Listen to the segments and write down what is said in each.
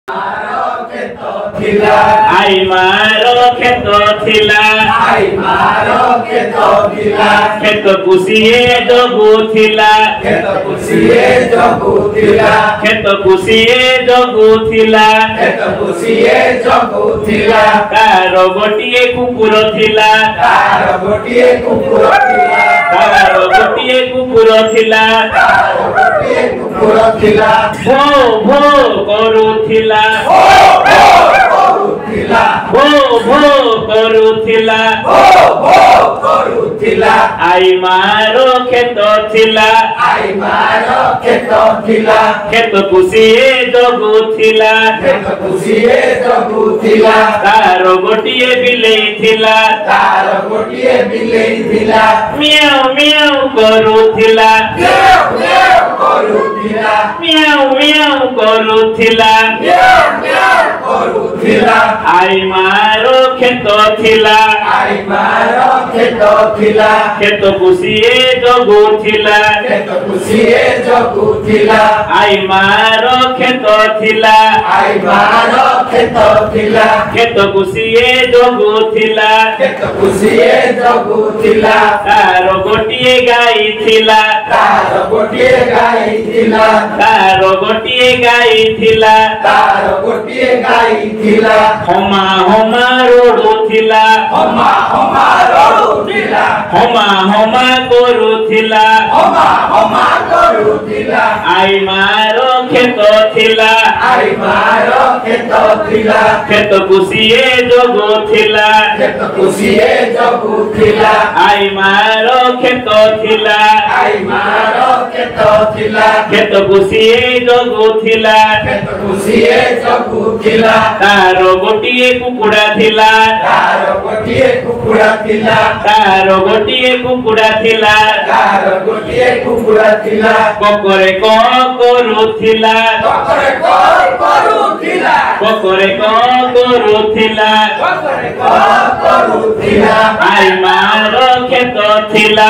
आई मारो खेत थिला खेत कुसिए जगु थिला खेत कुसिए जगु थिला तार गोटिए कुकुर थिला भो भो करुथिला आई मारो खेत थिला खेत कुसिए जगु थिला तार गोटिए बिलेई थिला मियाऊ मियाऊ करुथिला आई मारो खेत थिला खेत कुसिए जगु थिला आई मारो खेत थिला खेत कुसिए जगु थिला तार गोटिए गाई थिला हमा हमा रोडो थिला हमा करुथिला आई मारो खेत थिला खेत कुसिए जगु थिला आई मारो खेत थिला खेत कुसिए जगु थिला तार गोटिए कुकुड़ा थिला ककरे करुथिला आई मारो खेत थिला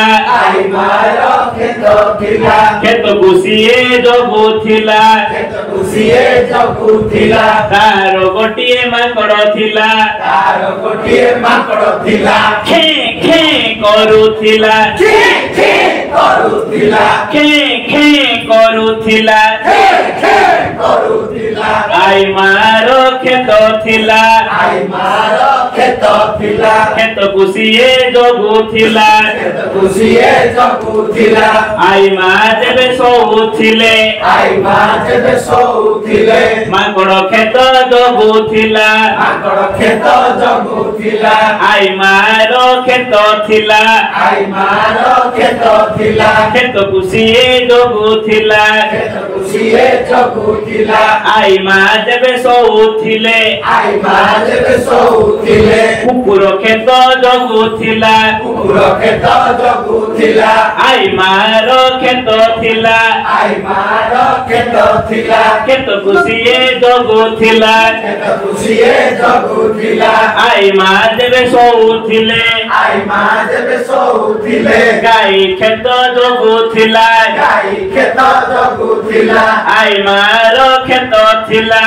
खेत कुसिए जगु थिला तार गोटिए माकड़ थिला खे खे करुथिला आई मारो खेत थिला खेत कुसिए जगु थिला आई मा जेबे सोउथिले माकड़ खेत जगु थिला आई मारो खेत थिला खेत कुसिए जगु थिला आई मा जेबे सोउथिले कुकुर खेत जगु थिला आई मारो खेत थिला खेत कुसिए जगु थिला आई मा जेबे सोउथिले गाई खेत जगु थिला आई मारो खेत थिला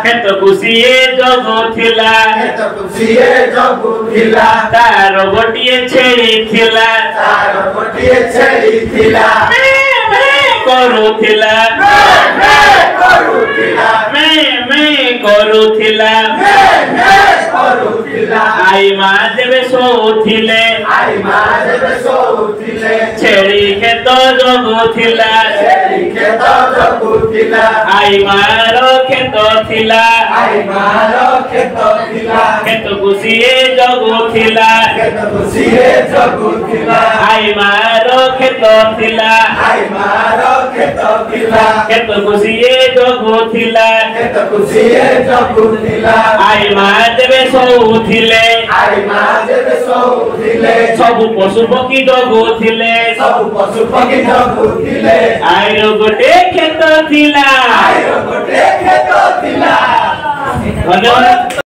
खेत कुसिए जगु थिला तार गोटिए छेड़ी थिला करुथिला आई मा जेबे सोउथिले छेड़ी खेत जगु थिला आई मारो खेत थिला खेत कुसिए जगु थिला आई मारो खेत थिला खेत कुसिए जगु थिला आई मा जेबे सोउथिले सबु पशु पक्षी जगु थिले आइरो गोटे खेत थिला। धन्यवाद।